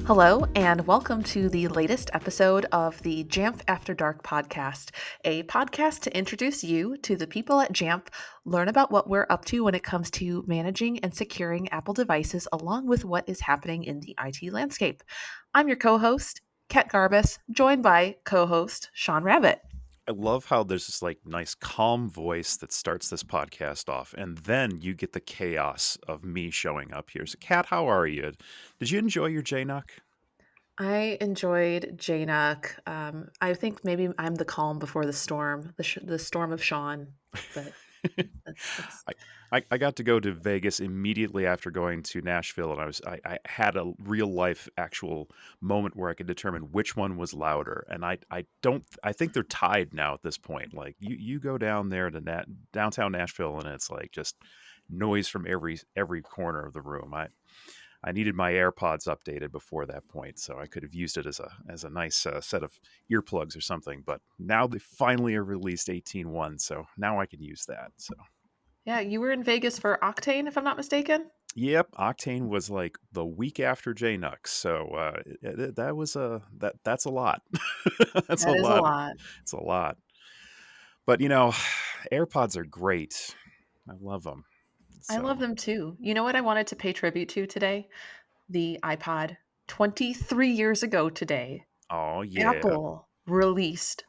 Hello, and welcome to the latest episode of the Jamf After Dark podcast, a podcast to introduce you to the people at Jamf, learn about what we're up to when it comes to managing and securing Apple devices, along with what is happening in the IT landscape. I'm your co-host, Kat Garbus, joined by co-host Sean Rabbit. I love how there's this nice calm voice that starts this podcast off, and then you get the chaos of me showing up here. So, Kat, how are you? Did you enjoy your JNUC? I enjoyed JNUC. I think maybe I'm the calm before the storm, the storm of Sean, but that's I, I got to go to Vegas immediately after going to Nashville, and I had a real life actual moment where I could determine which one was louder, and I think they're tied now at this point. Like you go down there to downtown Nashville, and it's like just noise from every corner of the room. I needed my AirPods updated before that point, so I could have used it as a nice set of earplugs or something. But now they finally have released 18.1, so now I can use that. So Yeah, you were in Vegas for Octane, if I'm not mistaken. yep, Octane was like the week after JNUX, so that was that's a lot. That's a That is a lot. lot. It's a lot. But AirPods are great. I love them. I love So them too. You know what I wanted to pay tribute to today? The iPod. 23 years ago today, oh yeah, Apple released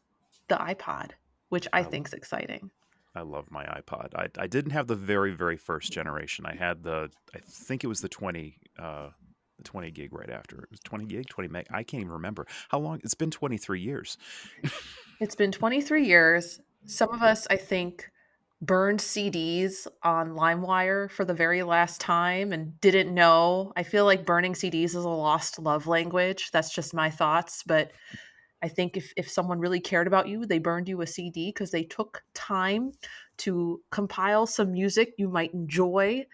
the iPod, which I I think is exciting. I love my iPod. I didn't have the very first generation. I had I think it was the 20 gig right after. It was 20 gig, 20 meg. I can't even remember how long. It's been 23 years. It's been 23 years. Some of us, I think, burned CDs on LimeWire for the very last time and didn't know. I feel like burning CDs is a lost love language. That's just my thoughts. But I think if someone really cared about you, they burned you a CD because they took time to compile some music you might enjoy,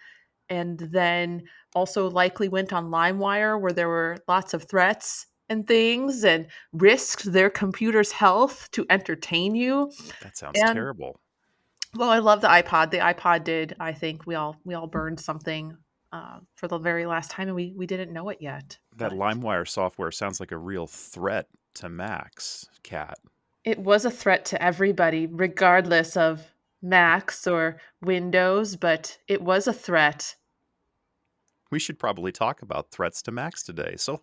and then also likely went on LimeWire where there were lots of threats and things and risked their computer's health to entertain you. That sounds And terrible. well, I love the iPod. The iPod did. I think we all burned something for the very last time, and we didn't know it yet. That But LimeWire software sounds like a real threat to Macs, Cat. it was a threat to everybody, regardless of Macs or Windows. But it was a threat. We should probably talk about threats to Macs today. So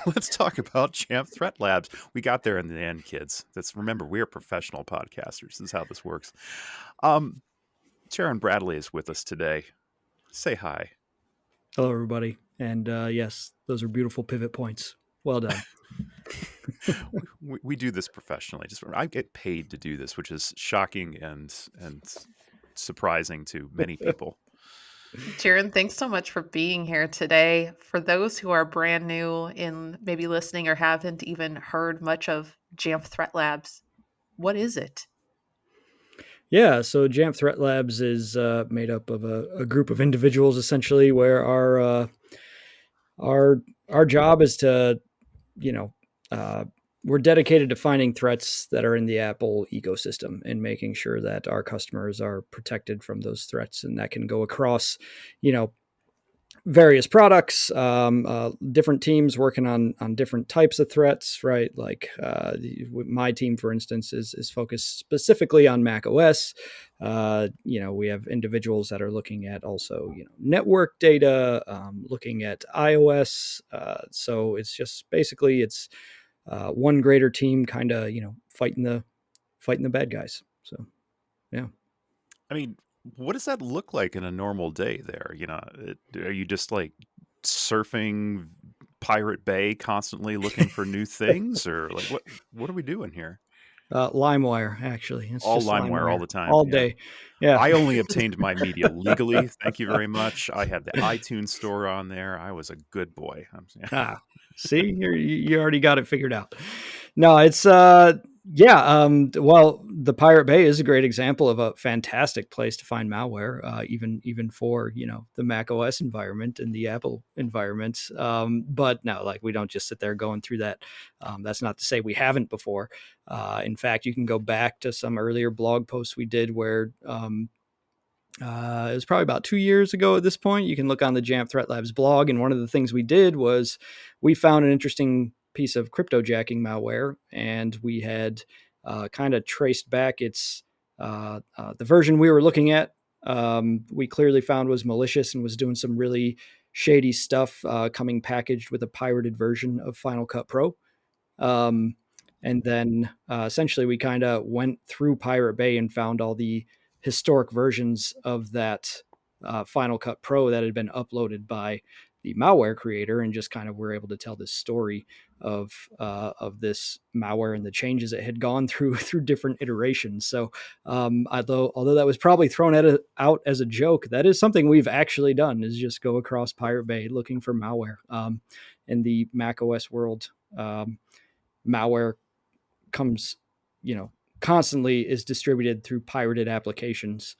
let's talk about Jamf Threat Labs. We got there in the end, kids. Remember, we are professional podcasters. This is how this works. Um, Jaron Bradley is with us today. Say hi. Hello, everybody. And yes, those are beautiful pivot points. Well done. We do this professionally. I get paid to do this, which is shocking and surprising to many people. Jaron, thanks so much for being here today. For those who are brand new in maybe listening or haven't even heard much of Jamf Threat Labs, what is it? Yeah, so Jamf Threat Labs is made up of a group of individuals, essentially, where our job is to, you know, uh, we're dedicated to finding threats that are in the Apple ecosystem and making sure that our customers are protected from those threats, and that can go across, you know, various products, different teams working on different types of threats, right? Like my team, for instance, is focused specifically on Mac OS. We have individuals that are looking at also, network data, looking at iOS. So it's just basically it's one greater team, kind of, fighting the bad guys. So yeah. I mean, what does that look like in a normal day there? Are you just like surfing Pirate Bay constantly looking for new things, or like what are we doing here? LimeWire, actually. It's All just LimeWire all LimeWire the time. all Yeah. day. Yeah. I only obtained my media legally. Thank you very much. I had the iTunes store on there. I was a good boy. Ah, see, you already got it figured out. No, it's yeah. Well, the Pirate Bay is a great example of a fantastic place to find malware, even for the Mac OS environment and the Apple environment. But no, like we don't just sit there going through that. That's not to say we haven't before. In fact, you can go back to some earlier blog posts we did where It was probably about 2 years ago at this point. You can look on the Jamf Threat Labs blog. And one of the things we did was we found an interesting piece of cryptojacking malware, and we had kind of traced back the version we were looking at. We clearly found was malicious and was doing some really shady stuff, coming packaged with a pirated version of Final Cut Pro. Um, and then essentially we kind of went through Pirate Bay and found all the historic versions of that Final Cut Pro that had been uploaded by the malware creator, and just kind of were able to tell this story of this malware and the changes it had gone through through different iterations. So although that was probably thrown out as a joke, that is something we've actually done, is just go across Pirate Bay looking for malware in the Mac OS world. Malware comes, constantly is distributed through pirated applications.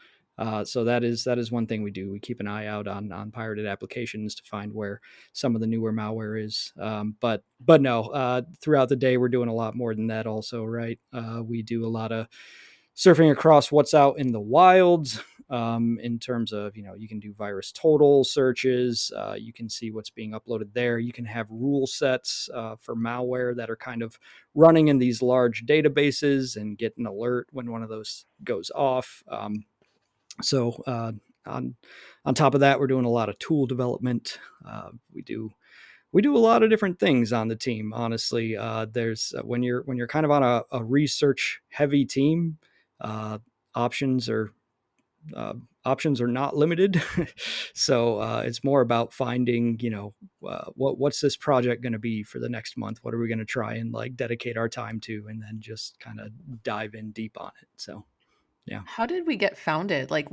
So that is one thing we do. We keep an eye out on pirated applications to find where some of the newer malware is. But no, throughout the day we're doing a lot more than that. Also, right? We do a lot of surfing across what's out in the wilds, in terms of, you can do virus total searches. You can see what's being uploaded there. You can have rule sets for malware that are kind of running in these large databases and get an alert when one of those goes off. So on on top of that, we're doing a lot of tool development. We do a lot of different things on the team. Honestly, there's when you're kind of on a research heavy team, uh, options are options are not limited. So it's more about finding, what's this project going to be for the next month? What are we going to try and like dedicate our time to, and then just kind of dive in deep on it. So yeah. How did we get founded? Like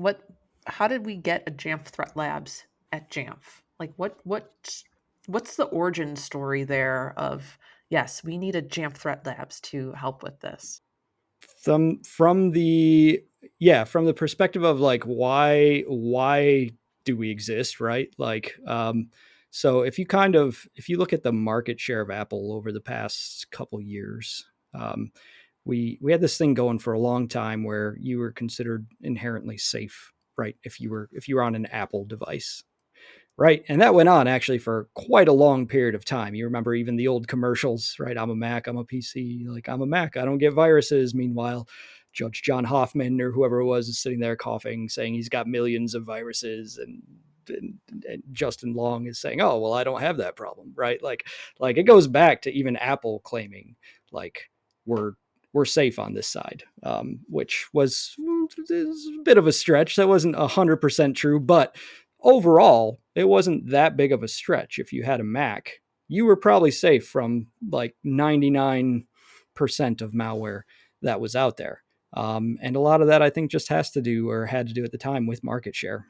how did we get a Jamf Threat Labs at Jamf? Like what's the origin story there of, yes, we need a Jamf Threat Labs to help with this? From the perspective of like why do we exist, right? Like so if you look at the market share of Apple over the past couple years, we had this thing going for a long time where you were considered inherently safe, right? If you were on an Apple device. Right. And that went on actually for quite a long period of time. You remember even the old commercials, right? I'm a Mac, I'm a PC, like I'm a Mac, I don't get viruses. Meanwhile, Judge John Hoffman or whoever it was is sitting there coughing, saying he's got millions of viruses, and Justin Long is saying, "Oh, well, I don't have that problem," right? Like it goes back to even Apple claiming like we're we're safe on this side, which was a bit of a stretch. That wasn't 100% true, but overall, it wasn't that big of a stretch. If you had a Mac, you were probably safe from like 99% of malware that was out there. And a lot of that, I think, just has to do, or had to do at the time, with market share.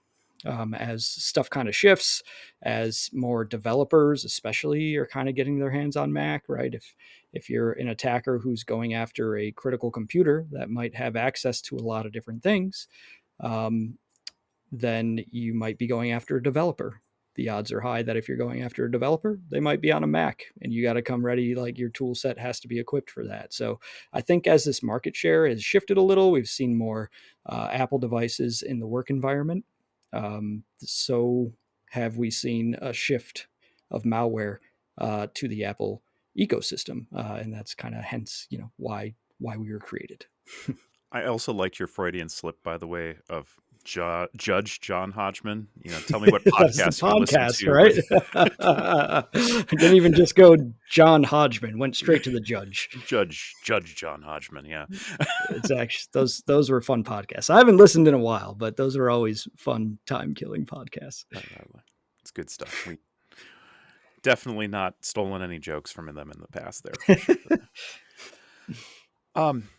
As stuff kind of shifts, as more developers, especially, are kind of getting their hands on Mac, right? If you're an attacker who's going after a critical computer that might have access to a lot of different things, um, then you might be going after a developer. The odds are high that if you're going after a developer, they might be on a Mac, and you got to come ready. Like your tool set has to be equipped for that. So I think as this market share has shifted a little, we've seen more Apple devices in the work environment. So have we seen a shift of malware to the Apple ecosystem, and that's kind of hence why we were created. I also liked your Freudian slip, by the way, of Judge John Hodgman. Tell me what That's the podcast you listen podcast, to, but right? I didn't even just go John Hodgman, went straight to the judge. Judge John Hodgman. Yeah, It's actually those were fun podcasts. I haven't listened in a while, but those are always fun time killing podcasts. it's good stuff. We definitely not stolen any jokes from them in the past there for sure. Um,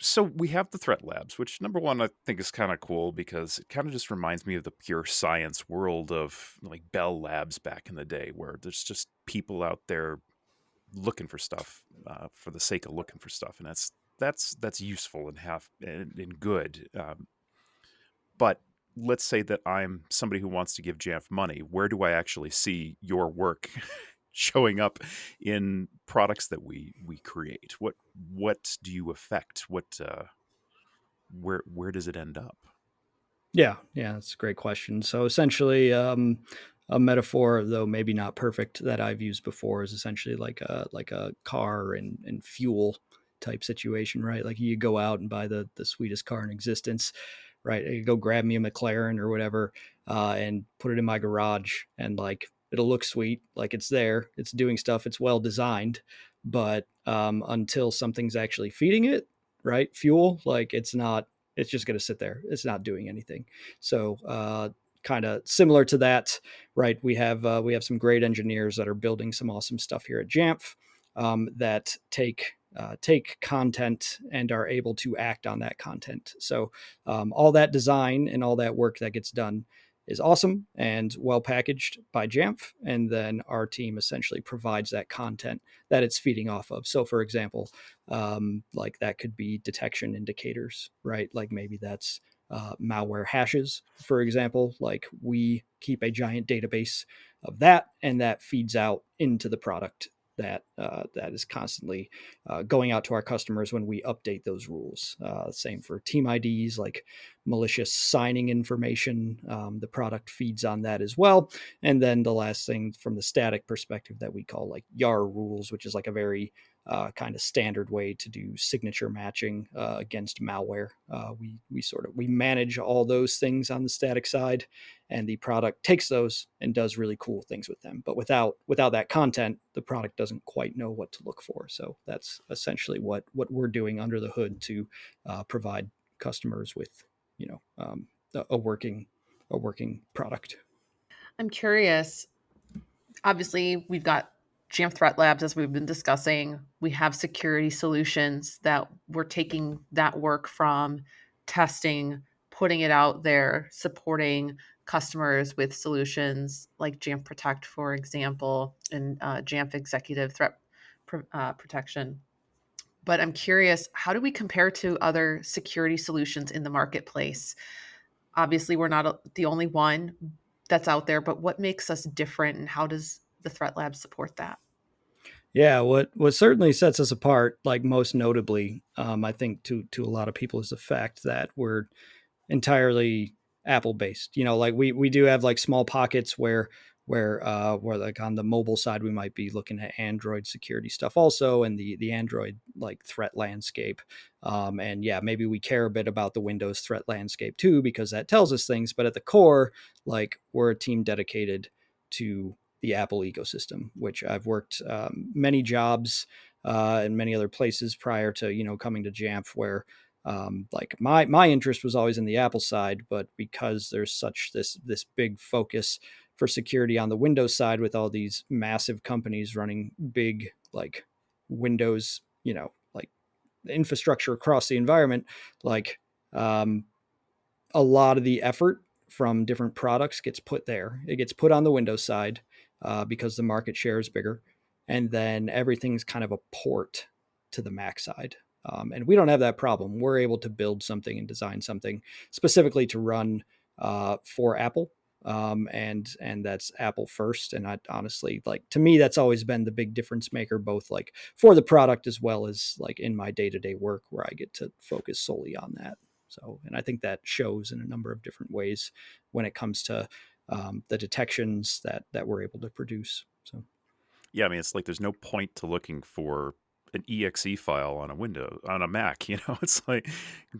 so we have the threat labs, which number one I think is kind of cool because it kind of just reminds me of the pure science world of like Bell Labs back in the day, where there's just people out there looking for stuff for the sake of looking for stuff, and that's useful and good. But let's say that I'm somebody who wants to give Jamf money. Where do I actually see your work showing up in products that we create? What do you affect? Where does it end up? Yeah, that's a great question. So essentially, a metaphor, though maybe not perfect, that I've used before is essentially like a car and fuel type situation, right? Like you go out and buy the sweetest car in existence, right? You go grab me a McLaren or whatever, and put it in my garage, and like it'll look sweet, like it's there, it's doing stuff, it's well designed, but until something's actually feeding it, right? Fuel, like it's not. It's just going to sit there. It's not doing anything. So, kind of similar to that, right? We have some great engineers that are building some awesome stuff here at Jamf, that take content and are able to act on that content. So, all that design and all that work that gets done is awesome and well packaged by Jamf, and then our team essentially provides that content that it's feeding off of. So, for example, like that could be detection indicators, right? Like maybe that's malware hashes, for example. Like we keep a giant database of that, and that feeds out into the product that is constantly going out to our customers when we update those rules. Same for team IDs, like malicious signing information. The product feeds on that as well. And then the last thing from the static perspective that we call like YAR rules, which is like a very kind of standard way to do signature matching against malware. We manage all those things on the static side, and the product takes those and does really cool things with them. But without that content, the product doesn't quite know what to look for. So that's essentially what we're doing under the hood to provide customers with a working product. I'm curious. Obviously, we've got Jamf Threat Labs, as we've been discussing. We have security solutions that we're taking that work from testing, putting it out there, supporting customers with solutions like Jamf Protect, for example, and Jamf Executive Threat Protection. But I'm curious, how do we compare to other security solutions in the marketplace? Obviously, we're not the only one that's out there, but what makes us different and how does the Threat Lab support that? Yeah, what certainly sets us apart, like most notably, I think to a lot of people, is the fact that we're entirely Apple based. Like we do have like small pockets where like on the mobile side we might be looking at Android security stuff also, and the Android like threat landscape. And yeah, maybe we care a bit about the Windows threat landscape too because that tells us things. But at the core, like we're a team dedicated to the Apple ecosystem, which I've worked many jobs in many other places prior to coming to Jamf, where like my interest was always in the Apple side, but because there's such this big focus for security on the Windows side with all these massive companies running big like Windows, like infrastructure across the environment, like um, a lot of the effort from different products gets put there. It gets put on the Windows side because the market share is bigger, and then everything's kind of a port to the Mac side. And we don't have that problem. We're able to build something and design something specifically to run for Apple, and that's Apple first. And I honestly, like, to me, that's always been the big difference maker, both like for the product as well as like in my day to day work, where I get to focus solely on that. So, and I think that shows in a number of different ways when it comes to the detections that we're able to produce. So Yeah, I mean, it's like there's no point to looking for an exe file on a window on a Mac. It's like,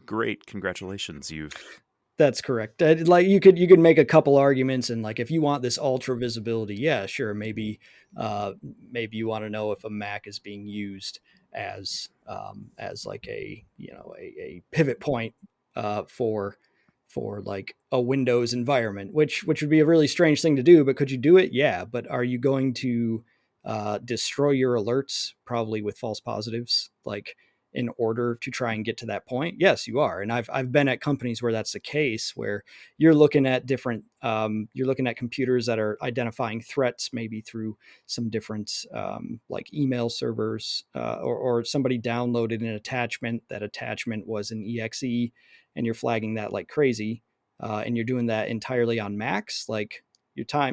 great, congratulations, you've that's correct. Like you could make a couple arguments, and like if you want this ultra visibility, yeah, sure, maybe you want to know if a Mac is being used as like a pivot point for like a Windows environment, which would be a really strange thing to do. But could you do it? Yeah. But are you going to destroy your alerts probably with false positives? Like in order to try and get to that point? Yes, you are. And I've been at companies where that's the case, where you're looking at you're looking at computers that are identifying threats, maybe through some different like email servers, or somebody downloaded an attachment. That attachment was an exe, and you're flagging that like crazy, and you're doing that entirely on Macs. Like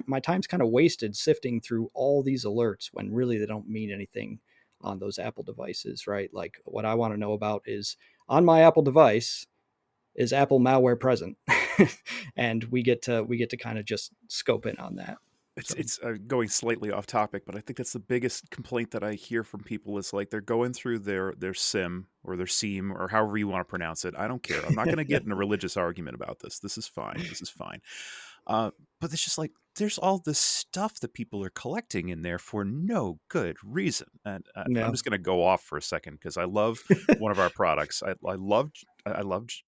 my time's kind of wasted sifting through all these alerts when really they don't mean anything on those Apple devices, right? Like what I want to know about is on my Apple device, is Apple malware present? And we get to kind of just scope in on that. It's going slightly off topic, but I think that's the biggest complaint that I hear from people is like they're going through their SIM or their SIEM or however you want to pronounce it. I don't care. I'm not going to get in a religious argument about this. This is fine. This is fine. But it's just like there's all this stuff that people are collecting in there for no good reason. And I'm Yeah. just going to go off for a second because I love one of our products. I love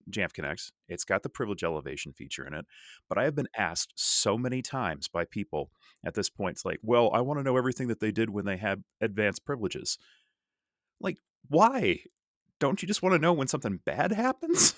Jamf Connects. It's got the privilege elevation feature in it. But I have been asked so many times by people at this point, it's like, well, I want to know everything that they did when they had advanced privileges. Like, why? Don't you just want to know when something bad happens?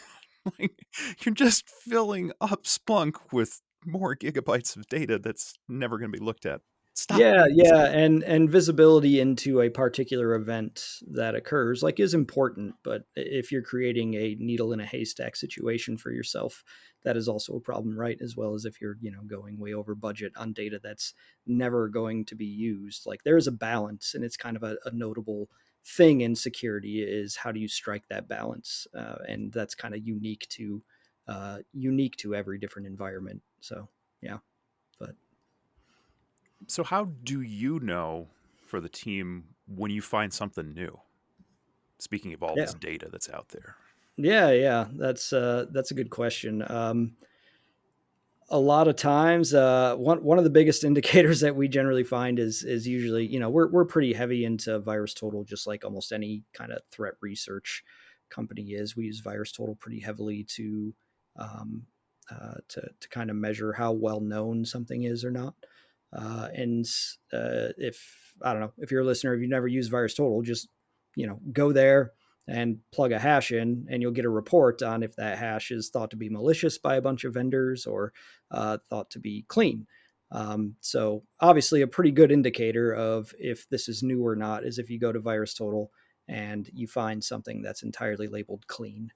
Like, you're just filling up Splunk with more gigabytes of data that's never going to be looked at. Stop Yeah, doing this. yeah, and visibility into a particular event that occurs like is important, but if you're creating a needle in a haystack situation for yourself, that is also a problem, right? As well as if you're, going way over budget on data that's never going to be used. Like there is a balance, and it's kind of a notable thing in security is how do you strike that balance, and that's kind of unique to every different environment. So yeah, but So, how do you know for the team when you find something new? Speaking of all yeah. this data that's out there. Yeah, that's a good question. A lot of times, one of the biggest indicators that we generally find is usually, we're pretty heavy into VirusTotal, just like almost any kind of threat research company is. We use VirusTotal pretty heavily um, to kind of measure how well known something is or not. And if I don't know if you're a listener, if you've never used VirusTotal, just go there and plug a hash in, and you'll get a report on if that hash is thought to be malicious by a bunch of vendors or thought to be clean. So obviously, a pretty good indicator of if this is new or not is if you go to VirusTotal and you find something that's entirely labeled clean.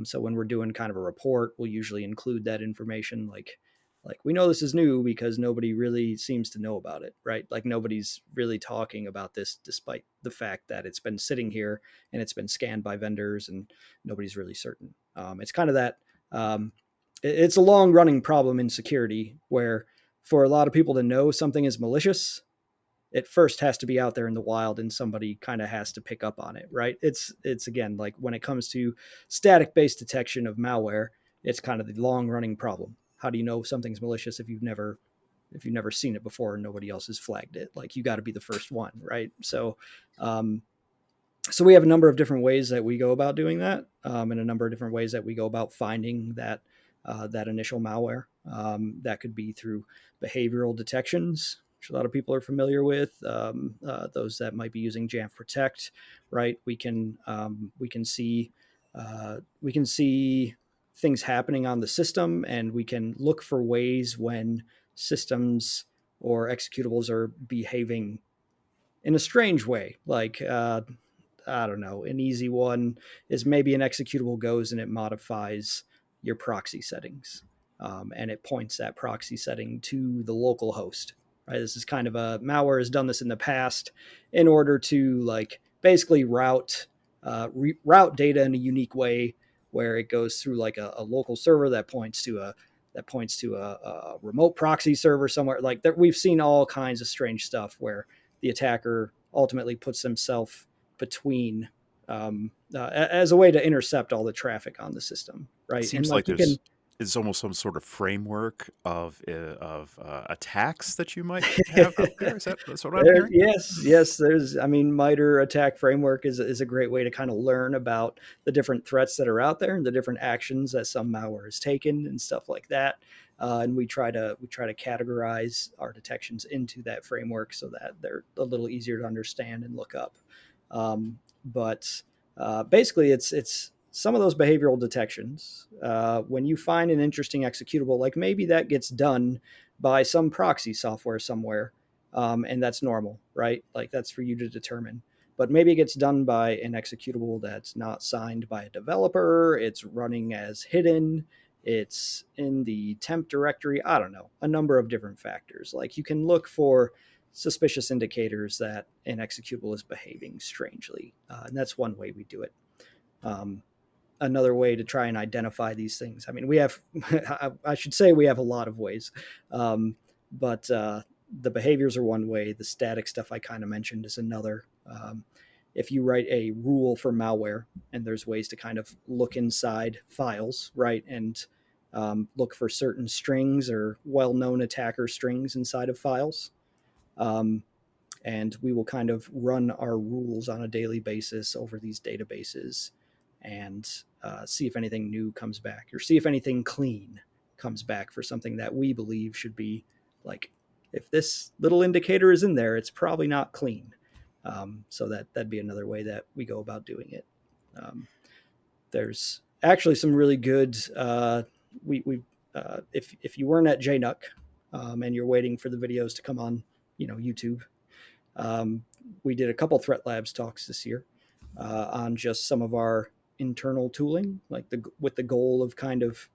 So when we're doing kind of a report, we'll usually include that information, like we know this is new because nobody really seems to know about it, right? Like nobody's really talking about this despite the fact that it's been sitting here and it's been scanned by vendors and nobody's really certain. It's kind of that. Um, it's a long running problem in security where for a lot of people to know something is malicious, it first has to be out there in the wild and somebody kind of has to pick up on it, right? It's again, like when it comes to static based detection of malware, it's kind of the long running problem. How do you know something's malicious if you've never seen it before and nobody else has flagged it? Like you got to be the first one, right? Um, so we have a number of different ways that we go about doing that, and a number of different ways that we go about finding that initial malware. That could be through behavioral detections, which a lot of people are familiar with. Those that might be using Jamf Protect, right? We can see things happening on the system, and we can look for ways when systems or executables are behaving in a strange way, like I don't know. An easy one is maybe an executable goes and it modifies your proxy settings, and it points that proxy setting to the local host. Right. This is kind of a malware has done this in the past in order to like basically route data in a unique way where it goes through like a local server that points to a remote proxy server somewhere. Like that, we've seen all kinds of strange stuff where the attacker ultimately puts himself between as a way to intercept all the traffic on the system, It right? And seems like like you can, there's almost some sort of framework of attacks that you might have out there. That's what I'm hearing? yes. There's, I mean, MITRE ATT&CK framework is a great way to kind of learn about the different threats that are out there and the different actions that some malware has taken and stuff like that. And we try to categorize our detections into that framework so that they're a little easier to understand and look up. But basically, it's some of those behavioral detections. When you find an interesting executable, like maybe that gets done by some proxy software somewhere, and that's normal, right? Like that's for you to determine. But maybe it gets done by an executable that's not signed by a developer. It's running as hidden. It's in the temp directory. I don't know, a number of different factors. Like you can look for suspicious indicators that an executable is behaving strangely, and that's one way we do it. Um, another way to try and identify these things. I mean, we have, I should say we have a lot of ways, but the behaviors are one way. The static stuff I kind of mentioned is another. If you write a rule for malware, and there's ways to kind of look inside files, right, and look for certain strings or well-known attacker strings inside of files. And we will kind of run our rules on a daily basis over these databases and see if anything new comes back or see if anything clean comes back for something that we believe should be like, if this little indicator is in there, it's probably not clean. So that'd be another way that we go about doing it. There's actually some really good. If you weren't at JNUC and you're waiting for the videos to come on, YouTube, we did a couple Threat Labs talks this year on just some of our internal tooling, like with the goal of kind of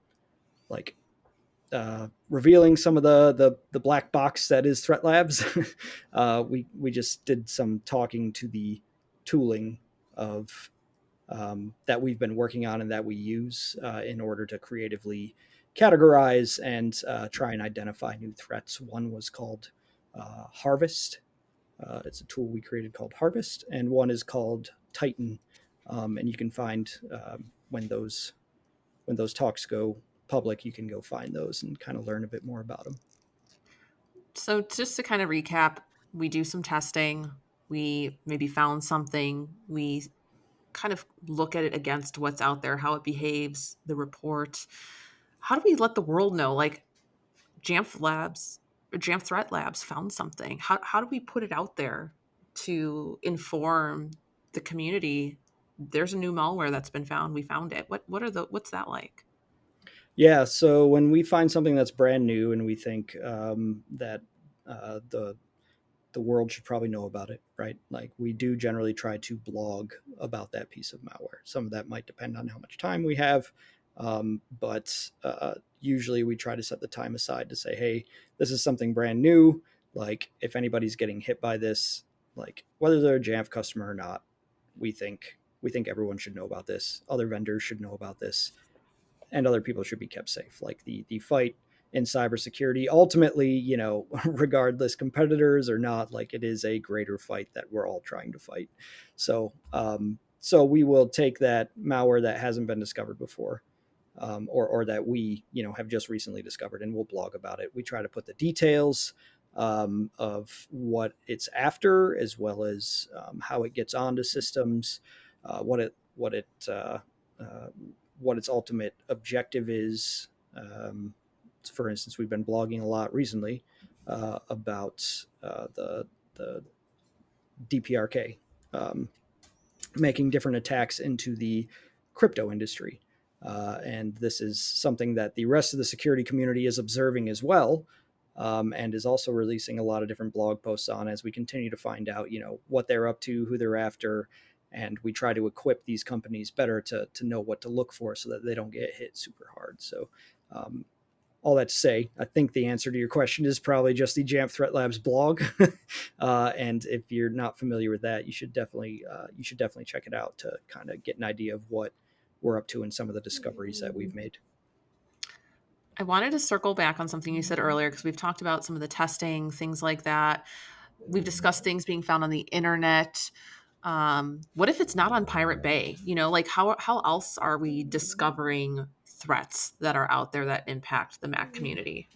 like revealing some of the black box that is Threat Labs. We just did some talking to the tooling of that we've been working on and that we use in order to creatively categorize and try and identify new threats. One was called Harvest. It's a tool we created called Harvest, and one is called Titan. And you can find when those talks go public, you can go find those and kind of learn a bit more about them. So just to kind of recap, we do some testing. We maybe found something. We kind of look at it against what's out there, how it behaves, the report. How do we let the world know? Like Jamf Labs, or Jamf Threat Labs found something. How do we put it out there to inform the community? There's a new malware that's been found. We found it. What's that like? Yeah, so when we find something that's brand new and we think that the world should probably know about it, right? Like we do generally try to blog about that piece of malware. Some of that might depend on how much time we have, but usually we try to set the time aside to say, hey, this is something brand new. Like if anybody's getting hit by this, like whether they're a Jamf customer or not, we think everyone should know about this. Other vendors should know about this, and other people should be kept safe. Like the fight in cybersecurity, ultimately, regardless competitors or not, like it is a greater fight that we're all trying to fight. So we will take that malware that hasn't been discovered before, or that we have just recently discovered, and we'll blog about it. We try to put the details of what it's after, as well as how it gets onto systems, what its ultimate objective is. For instance, we've been blogging a lot recently about the DPRK, making different attacks into the crypto industry. And this is something that the rest of the security community is observing as well, and is also releasing a lot of different blog posts on as we continue to find out, what they're up to, who they're after, and we try to equip these companies better to know what to look for so that they don't get hit super hard. So all that to say, I think the answer to your question is probably just the Jamf Threat Labs blog. And if you're not familiar with that, you should definitely check it out to kind of get an idea of what we're up to and some of the discoveries that we've made. I wanted to circle back on something you said earlier because we've talked about some of the testing, things like that. We've discussed things being found on the internet. What if it's not on Pirate Bay? Like how else are we discovering threats that are out there that impact the Mac community?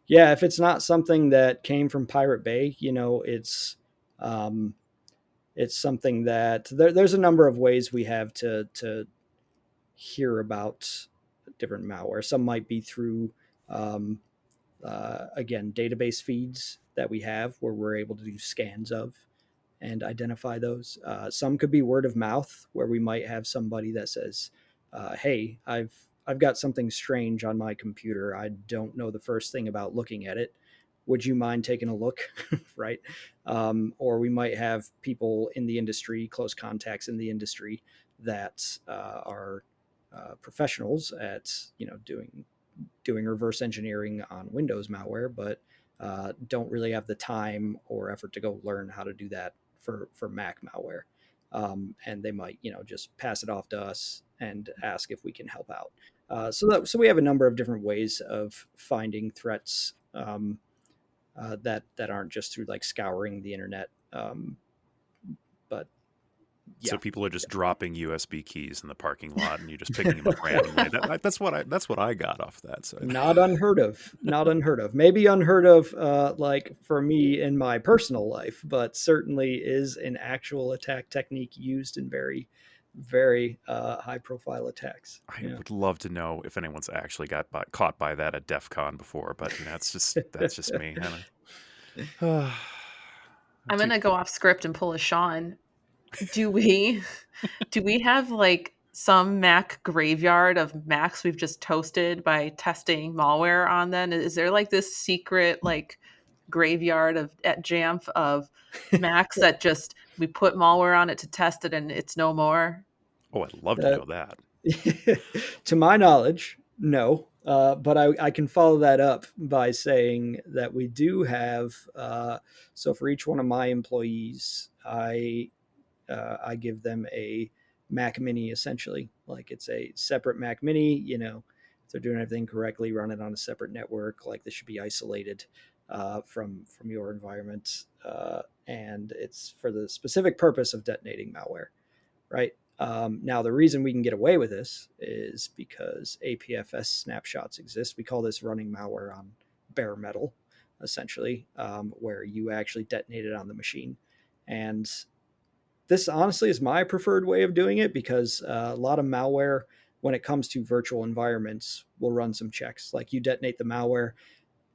Yeah, if it's not something that came from Pirate Bay, it's something that there's a number of ways we have to hear about different malware. Some might be through again, database feeds that we have where we're able to do scans of and identify those. Some could be word of mouth, where we might have somebody that says, "Hey, I've got something strange on my computer. I don't know the first thing about looking at it. Would you mind taking a look?" Right? Or we might have people in the industry, close contacts in the industry, that are professionals at doing reverse engineering on Windows malware, but don't really have the time or effort to go learn how to do that for Mac malware. and they might, just pass it off to us and ask if we can help out. So we have a number of different ways of finding threats, that aren't just through like scouring the internet. But So yeah, people are just dropping USB keys in the parking lot, and you're just picking them up randomly. That's what I got off that. So not unheard of. Not unheard of. Maybe unheard of, like for me in my personal life, but certainly is an actual attack technique used in very, very high profile attacks. I Yeah. would love to know if anyone's actually caught by that at DEF CON before, but that's just me. I don't. I'm Dude, gonna go off script and pull a Sean. Do we do we have like some Mac graveyard of Macs we've just toasted by testing malware on them? Is there like this secret like graveyard of at Jamf of Macs that just we put malware on it to test it and it's no more? oh, I'd love to Uh, know that. to my knowledge, no. But I can follow that up by saying that we do have. So for each one of my employees, I give them a Mac Mini essentially. Like it's a separate Mac Mini. If they're doing everything correctly, run it on a separate network. Like this should be isolated from your environment, and it's for the specific purpose of detonating malware, right? Now, the reason we can get away with this is because APFS snapshots exist. We call this running malware on bare metal, essentially, where you actually detonate it on the machine. And this honestly is my preferred way of doing it because a lot of malware, when it comes to virtual environments, will run some checks. Like you detonate the malware,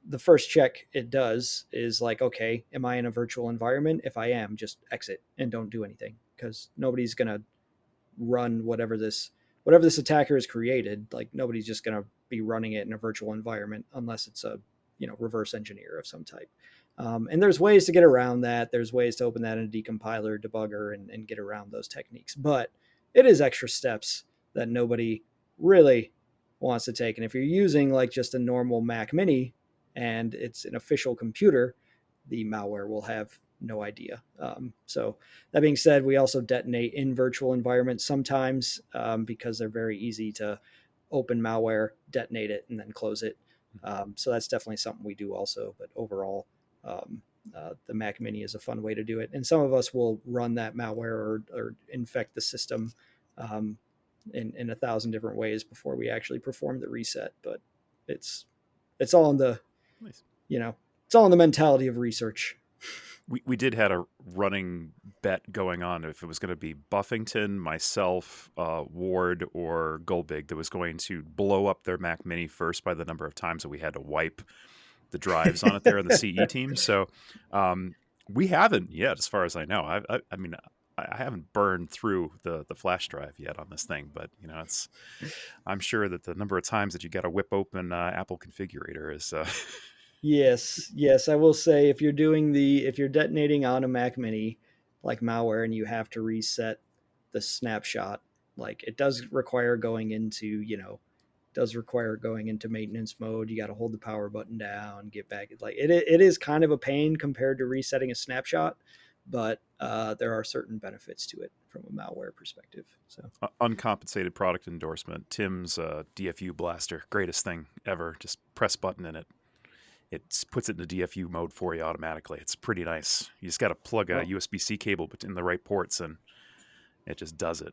the first check it does is like, okay, am I in a virtual environment? If I am, just exit and don't do anything because nobody's going to run whatever this attacker has created. Like nobody's just going to be running it in a virtual environment unless it's a reverse engineer of some type. And there's ways to get around that. There's ways to open that in a decompiler, debugger, and get around those techniques. But it is extra steps that nobody really wants to take. And if you're using like just a normal Mac Mini and it's an official computer, the malware will have no idea. So that being said, we also detonate in virtual environments sometimes because they're very easy to open malware, detonate it, and then close it. So that's definitely something we do also. But overall, the Mac Mini is a fun way to do it. And some of us will run that malware or infect the system in 1,000 different ways before we actually perform the reset. But it's all in the Nice. it's all in the mentality of research. We did had a running bet going on if it was going to be Buffington, myself, Ward, or Goldbig that was going to blow up their Mac Mini first by the number of times that we had to wipe the drives on it there on the CE team. So we haven't yet, as far as I know. I mean, I haven't burned through the flash drive yet on this thing, but I'm sure that the number of times that you got to whip open Apple Configurator is. Yes, I will say if you're detonating on a Mac Mini like malware and you have to reset the snapshot, like it does require going into maintenance mode. You got to hold the power button down, get back. Like it is kind of a pain compared to resetting a snapshot, but there are certain benefits to it from a malware perspective. So Uncompensated product endorsement. Tim's DFU blaster, greatest thing ever. Just press button in it. It puts it into DFU mode for you automatically. It's pretty nice. You just got to plug a USB-C cable in the right ports, and it just does it.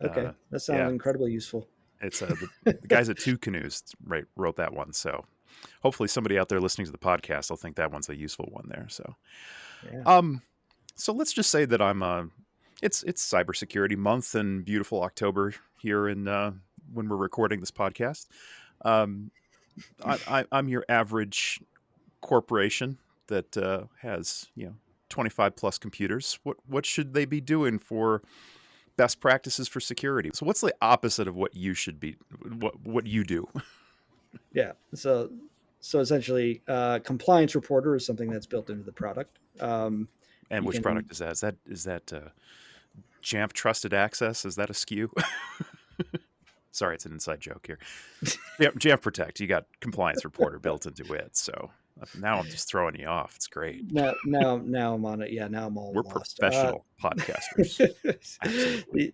okay, that sounds Yeah, incredibly useful. it's the guys at Two Canoes wrote that one. So hopefully somebody out there listening to the podcast will think that one's a useful one there. So, Yeah. So let's just say that it's cybersecurity month in beautiful October here in when we're recording this podcast. Um, I'm your average corporation that has 25 plus computers. What should they be doing for best practices for security? So what's the opposite of what you should be what you do? Yeah. So essentially, compliance reporter is something that's built into the product. And You which can product is that? Is that Jamf Trusted Access? Is that a SKU? Sorry, it's an inside joke here. Yeah, Jamf Protect. You got compliance reporter built into it. So Now I'm just throwing you off. It's great. Now I'm on it. Yeah, now I'm all We're lost. professional podcasters. Absolutely. The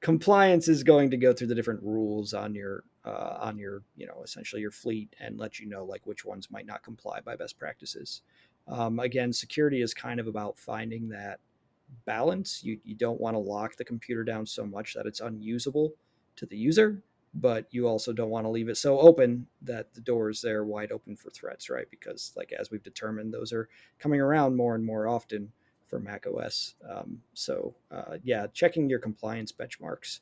compliance is going to go through the different rules on your essentially your fleet and let you know like which ones might not comply by best practices. Again, security is kind of about finding that balance. You don't want to lock the computer down so much that it's unusable to the user, but you also don't want to leave it so open that the door is there wide open for threats, right? Because like as we've determined, those are coming around more and more often for Mac OS. Yeah, checking your compliance benchmarks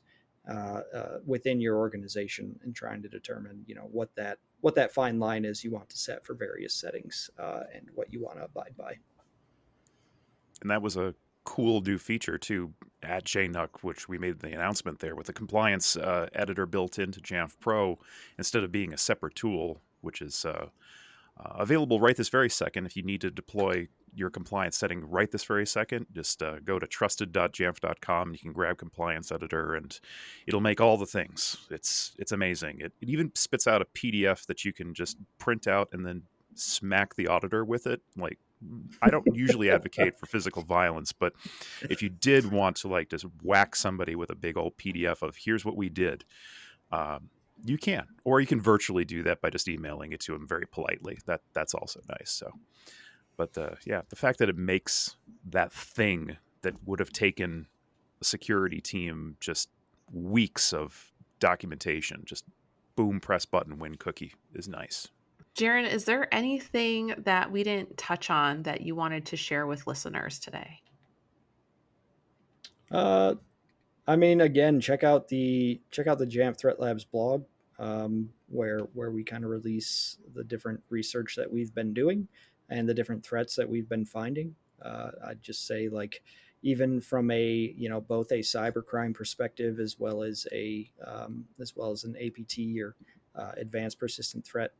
within your organization and trying to determine what that fine line is you want to set for various settings and what you want to abide by. And that was a cool new feature too at JNUC, which we made the announcement there with the compliance editor built into Jamf Pro instead of being a separate tool, which is available right this very second. If you need to deploy your compliance setting right this very second, just go to trusted.jamf.com and you can grab compliance editor and it'll make all the things. It's amazing. It even spits out a PDF that you can just print out and then smack the auditor with it. Like, I don't usually advocate for physical violence, but if you did want to like just whack somebody with a big old PDF of here's what we did, you can, or you can virtually do that by just emailing it to them very politely. That's also nice. So, but yeah, the fact that it makes that thing that would have taken a security team just weeks of documentation, just boom, press button, win cookie is nice. Jaron, is there anything that we didn't touch on that you wanted to share with listeners today? Uh, I mean, again, check out the Jamf Threat Labs blog, where we kind of release the different research that we've been doing and the different threats that we've been finding. I'd just say, like, even from a both a cybercrime perspective as well as an APT or advanced persistent threat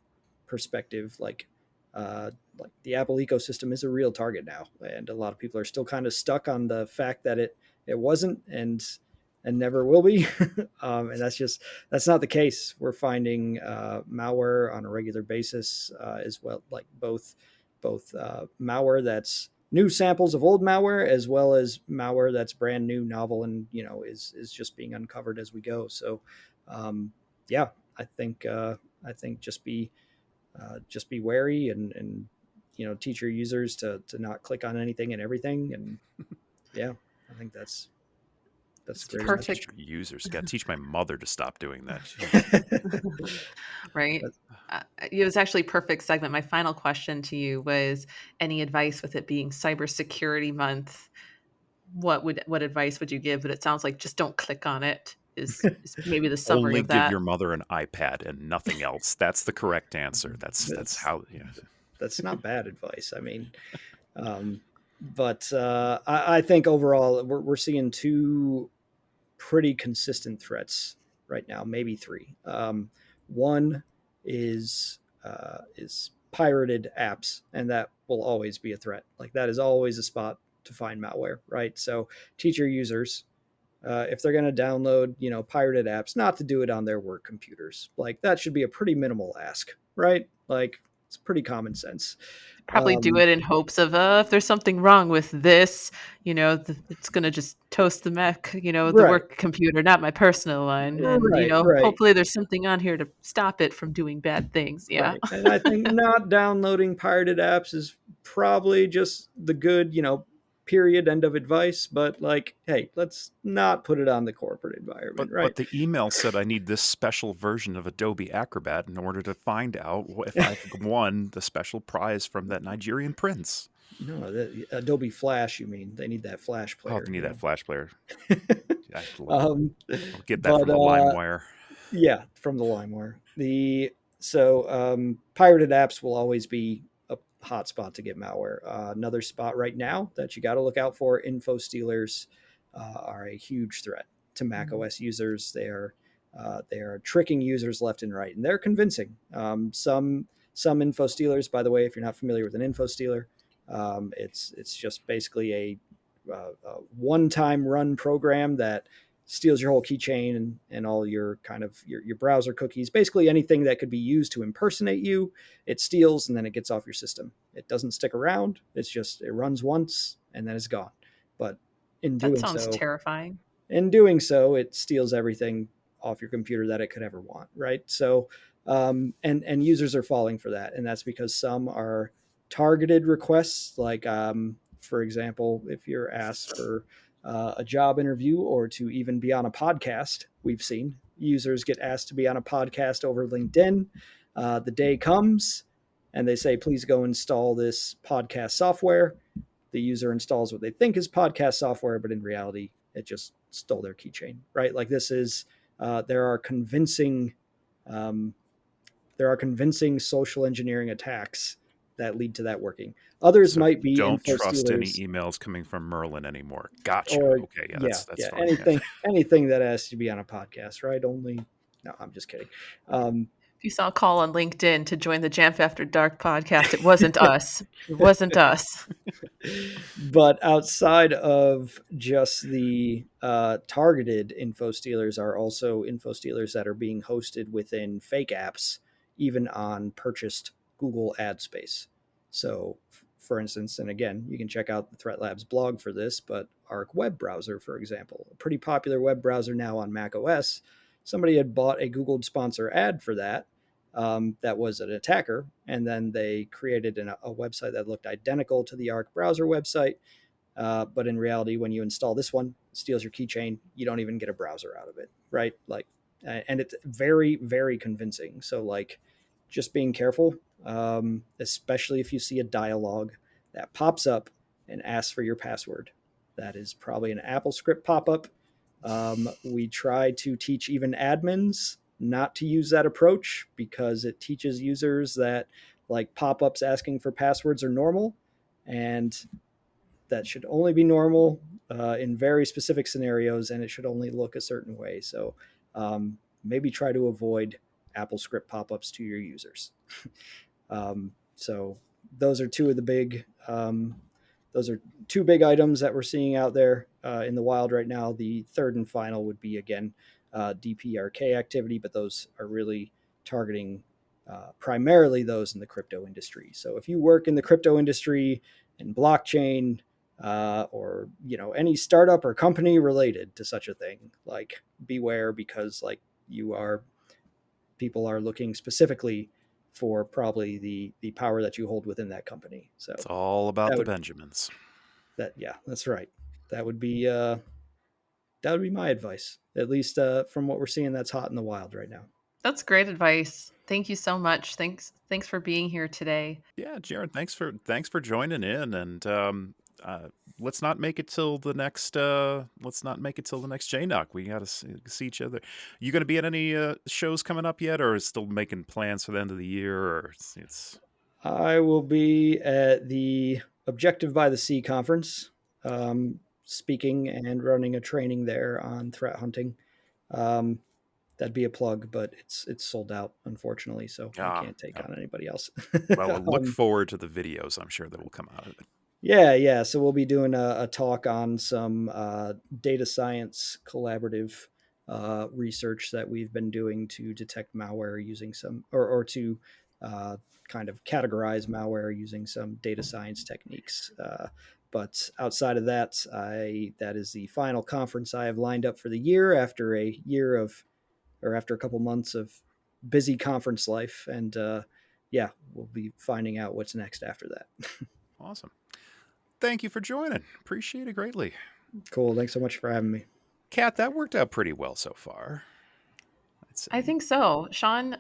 perspective, like the Apple ecosystem is a real target now, and a lot of people are still kind of stuck on the fact that it wasn't and never will be. And that's not the case. We're finding malware on a regular basis as well, like both malware that's new samples of old malware as well as malware that's brand new, novel, and is just being uncovered as we go. So, yeah, I think just be wary and teach your users to not click on anything and everything. And yeah, I think that's It's a the great Teach message. perfect, your users. Got to teach my mother to stop doing that. Jeez. right? It was actually a perfect segment. My final question to you was any advice with it being Cybersecurity Month? What advice would you give? But it sounds like just don't click on it is maybe the summary Only of give that. your mother an iPad and nothing else. That's the correct answer. That's that's how. Yeah. that's not bad advice. I mean, um, but I think overall we're seeing two pretty consistent threats right now, maybe three. One is pirated apps, and that will always be a threat. Like that is always a spot to find malware, right? So teach your users if they're going to download, pirated apps, not to do it on their work computers. Like that should be a pretty minimal ask, right? Like it's pretty common sense. Probably do Um, it in hopes of, if there's something wrong with this, it's gonna just toast the Mac, the right, work computer, not my personal one. And, right. hopefully there's something on here to stop it from doing bad things. Yeah. Right. And I think not downloading pirated apps is probably just the good, period end of advice. But like, hey, let's not put it on the corporate environment, right? But the email said I need this special version of Adobe Acrobat in order to find out if I've won the special prize from that Nigerian prince. No, the Adobe Flash, you mean? They need that Flash I'll player, need that Flash player. um, I'll get that but from the LimeWire. yeah, from the LimeWire. Pirated apps will always be a hot spot to get malware. Another spot right now that you got to look out for: info stealers are a huge threat to Mac OS users. They are tricking users left and right, and they're convincing. Some info stealers, by the way, if you're not familiar with an info stealer, it's just basically a one-time run program that steals your whole keychain and all your kind of your browser cookies. Basically anything that could be used to impersonate you, it steals and then it gets off your system. It doesn't stick around. It's just it runs once and then it's gone. But in That doing sounds so, terrifying. it steals everything off your computer that it could ever want, right? So, and users are falling for that, and that's because some are targeted requests, like for example, if you're asked for a job interview or to even be on a podcast, we've seen users get asked to be on a podcast over LinkedIn. The day comes, and they say, "Please go install this podcast software." The user installs what they think is podcast software, but in reality, it just stole their keychain, right? Like this is there are convincing um, social engineering attacks that lead to that working. Others So might be don't info trust any stealers, emails coming from Merlin anymore. Gotcha. or Okay, yeah, yeah, that's yeah, fine. Yeah. anything that has to be on a podcast, right? Only no, I'm just kidding. Um, If you saw a call on LinkedIn to join the Jamf After Dark podcast, it wasn't us. It wasn't us. but outside of just the targeted info stealers are also info stealers that are being hosted within fake apps, even on purchased Google ad space. So, for instance, and again, you can check out the Threat Labs blog for this, but Arc web browser, for example, a pretty popular web browser now on Mac OS, somebody had bought a Google sponsor ad for that, that was an attacker, and then they created a website that looked identical to the Arc browser website. But in reality, when you install this one, it steals your keychain. You don't even get a browser out of it, right? Like, and it's very, very convincing. So, like, just being careful, especially if you see a dialogue that pops up and asks for your password. That is probably an Apple script pop up. We try to teach even admins not to use that approach because it teaches users that like pop-ups asking for passwords are normal, and that should only be normal in very specific scenarios, and it should only look a certain way. So maybe try to avoid Apple script pop-ups to your users. So those are two of the big those are two big items that we're seeing out there in the wild right now. The third and final would be again DPRK activity, but those are really targeting primarily those in the crypto industry. So if you work in the crypto industry and blockchain, or any startup or company related to such a thing, like beware, because like you are people are looking specifically for probably the power that you hold within that company. It's So all about that the would Benjamins. yeah, that's right. That would be my advice, at least from what we're seeing that's hot in the wild right now. That's great advice. Thank you so much. Thanks for being here today. Yeah, Jaron, thanks for joining in, and uh, let's not make it till the next JNUC. We got to see each other. You going to be at any shows coming up yet, or is still making plans for the end of the year? Or it's I will be at the Objective by the Sea conference, speaking and running a training there on threat hunting. Um, that'd be a plug, but it's sold out, unfortunately, so I ah, can't take oh, on anybody else. well, we'll look um, forward to the videos. I'm sure that will come out of it. yeah. So we'll be doing a talk on some data science collaborative research that we've been doing to detect malware using some, or to uh, kind of categorize malware using some data science techniques. But outside of that, that is the final conference I have lined up for the year after a year of, or after a couple months of busy conference life, and yeah, we'll be finding out what's next after that. Awesome. Thank you for joining. Appreciate it greatly. Cool. Thanks so much for having me. Kat, that worked out pretty well so far, I'd I say. think so. Sean,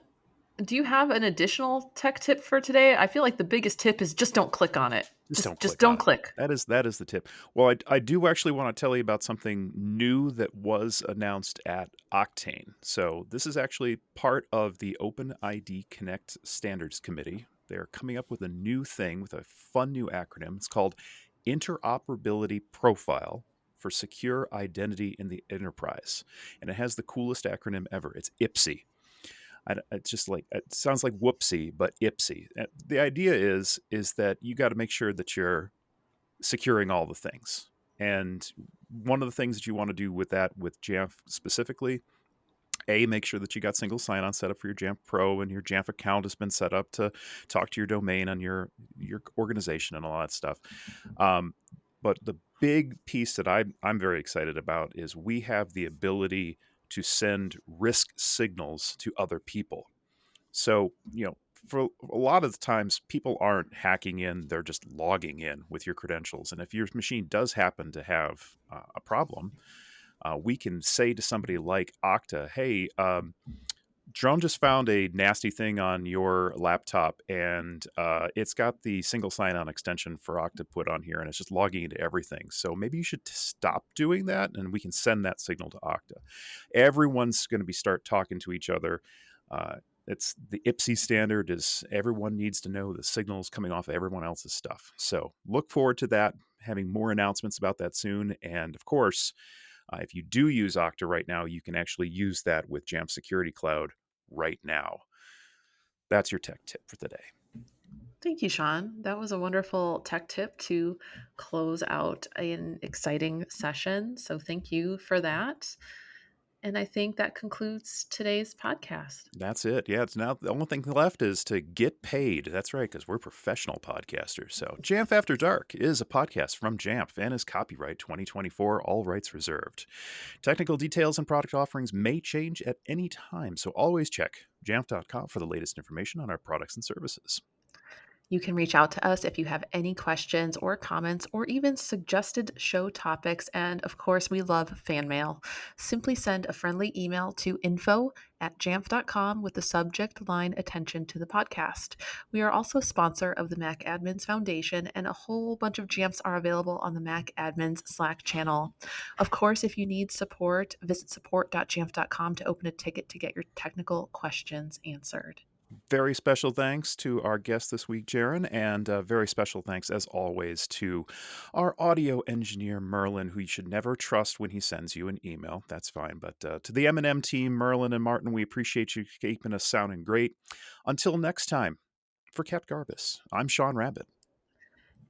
do you have an additional tech tip for today? I feel like the biggest tip is just don't click on it. Just don't Just click don't on it. click. That is the tip. Well, I do actually want to tell you about something new that was announced at Octane. So this is actually part of the OpenID Connect Standards Committee. They're coming up with a new thing with a fun new acronym. It's called Interoperability Profile for Secure Identity in the Enterprise. And it has the coolest acronym ever. It's Ipsy. It's just like it sounds like whoopsie, but Ipsy. The idea is that you got to make sure that you're securing all the things. And one of the things that you want to do with that, with Jamf specifically, make sure that you got single sign-on set up for your Jamf Pro, and your Jamf account has been set up to talk to your domain on your organization and all that stuff. But the big piece that I'm very excited about is we have the ability to send risk signals to other people. So, for a lot of the times, people aren't hacking in, they're just logging in with your credentials. And if your machine does happen to have a problem, we can say to somebody like Okta, hey, Drone just found a nasty thing on your laptop, and it's got the single sign-on extension for Okta put on here, and it's just logging into everything. So maybe you should stop doing that, and we can send that signal to Okta. Everyone's going to be start talking to each other. It's the Ipsy standard is everyone needs to know the signals coming off of everyone else's stuff. So look forward to that, having more announcements about that soon. And of course, if you do use Okta right now, you can actually use that with Jamf Security Cloud right now. That's your tech tip for the day. Thank you, Sean. That was a wonderful tech tip to close out an exciting session. So thank you for that. And I think that concludes today's podcast. That's it. Yeah, it's now the only thing left is to get paid. That's right, because we're professional podcasters. So Jamf After Dark is a podcast from Jamf and is copyright 2024, all rights reserved. Technical details and product offerings may change at any time, so always check jamf.com for the latest information on our products and services. You can reach out to us if you have any questions or comments or even suggested show topics. And of course, we love fan mail. Simply send a friendly email to info@jamf.com with the subject line "Attention to the podcast." We are also a sponsor of the Mac Admins Foundation, and a whole bunch of Jamfs are available on the Mac Admins Slack channel. Of course, if you need support, visit support.jamf.com to open a ticket to get your technical questions answered. Very special thanks to our guest this week, Jaron, and very special thanks, as always, to our audio engineer, Merlin, who you should never trust when he sends you an email. That's fine. But to the M&M team, Merlin and Martin, we appreciate you keeping us sounding great. Until next time, for Kat Garbus, I'm Sean Rabbit.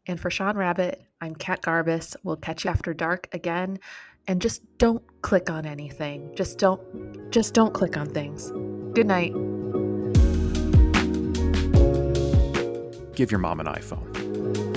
And for Sean Rabbit, I'm Kat Garbus. We'll catch you after dark again. And just don't click on anything. Just don't click on things. Good night. Give your mom an iPhone.